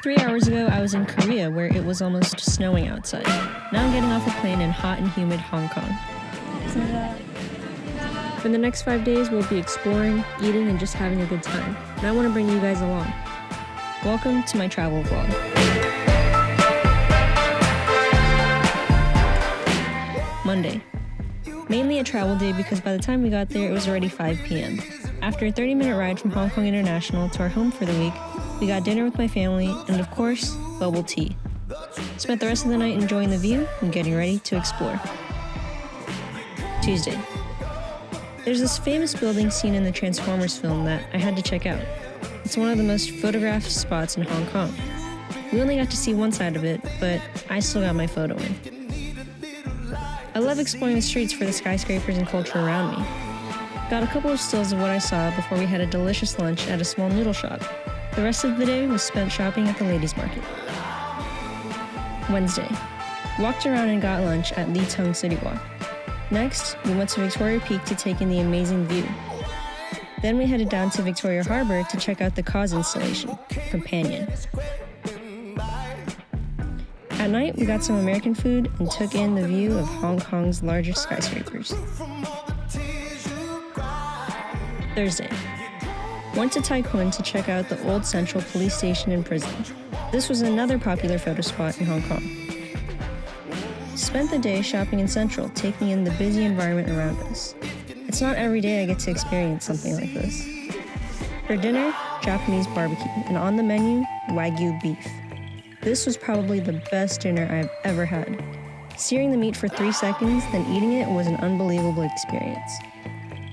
3 hours ago, I was in Korea where it was almost snowing outside. Now I'm getting off a plane in hot and humid Hong Kong. For the next 5 days, we'll be exploring, eating, and just having a good time. And I want to bring you guys along. Welcome to my travel vlog. Monday. Mainly a travel day because by the time we got there, it was already 5 p.m. After a 30-minute ride from Hong Kong International to our home for the week, we got dinner with my family and, of course, bubble tea. Spent the rest of the night enjoying the view and getting ready to explore. Tuesday. There's this famous building seen in the Transformers film that I had to check out. It's one of the most photographed spots in Hong Kong. We only got to see one side of it, but I still got my photo in. I love exploring the streets for the skyscrapers and culture around me. Got a couple of stills of what I saw before we had a delicious lunch at a small noodle shop. The rest of the day was spent shopping at the ladies' market. Wednesday. Walked around and got lunch at Lee Tung City Walk. Next, we went to Victoria Peak to take in the amazing view. Then we headed down to Victoria Harbour to check out the Cause installation, Companion. At night, we got some American food and took in the view of Hong Kong's largest skyscrapers. Thursday. Went to Tai Kwun to check out the old Central Police Station and prison. This was another popular photo spot in Hong Kong. Spent the day shopping in Central, taking in the busy environment around us. It's not every day I get to experience something like this. For dinner, Japanese barbecue, and on the menu, Wagyu beef. This was probably the best dinner I've ever had. Searing the meat for 3 seconds, then eating it was an unbelievable experience.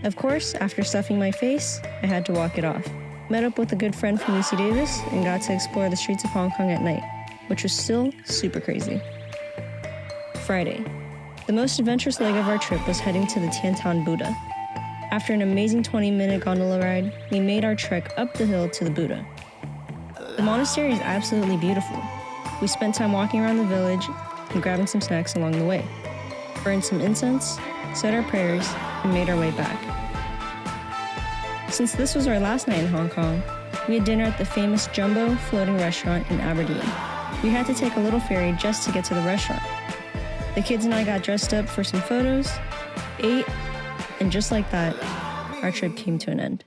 Of course, after stuffing my face, I had to walk it off. Met up with a good friend from UC Davis and got to explore the streets of Hong Kong at night, which was still super crazy. Friday. The most adventurous leg of our trip was heading to the Tian Buddha. After an amazing 20-minute gondola ride, we made our trek up the hill to the Buddha. The monastery is absolutely beautiful. We spent time walking around the village and grabbing some snacks along the way, burned some incense, said our prayers, and made our way back. Since this was our last night in Hong Kong, we had dinner at the famous Jumbo floating restaurant in Aberdeen. We had to take a little ferry just to get to the restaurant. The kids and I got dressed up for some photos, ate, and just like that, our trip came to an end.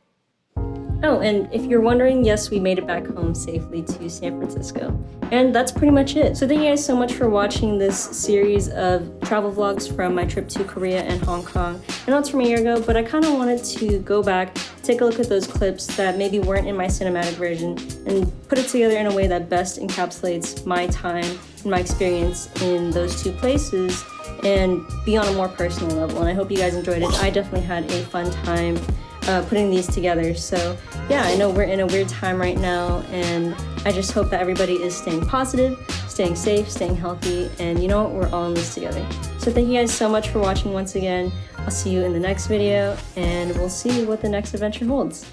Oh, and if you're wondering, yes, we made it back home safely to San Francisco. And that's pretty much it. So thank you guys so much for watching this series of travel vlogs from my trip to Korea and Hong Kong. I know it's from a year ago, but I kind of wanted to go back, take a look at those clips that maybe weren't in my cinematic version, and put it together in a way that best encapsulates my time and my experience in those two places and be on a more personal level. And I hope you guys enjoyed it. I definitely had a fun time putting these together. So yeah, I know we're in a weird time right now, and I just hope that everybody is staying positive, staying safe, staying healthy, and you know what, we're all in this together. So thank you guys so much for watching once again. I'll see you in the next video, and we'll see what the next adventure holds.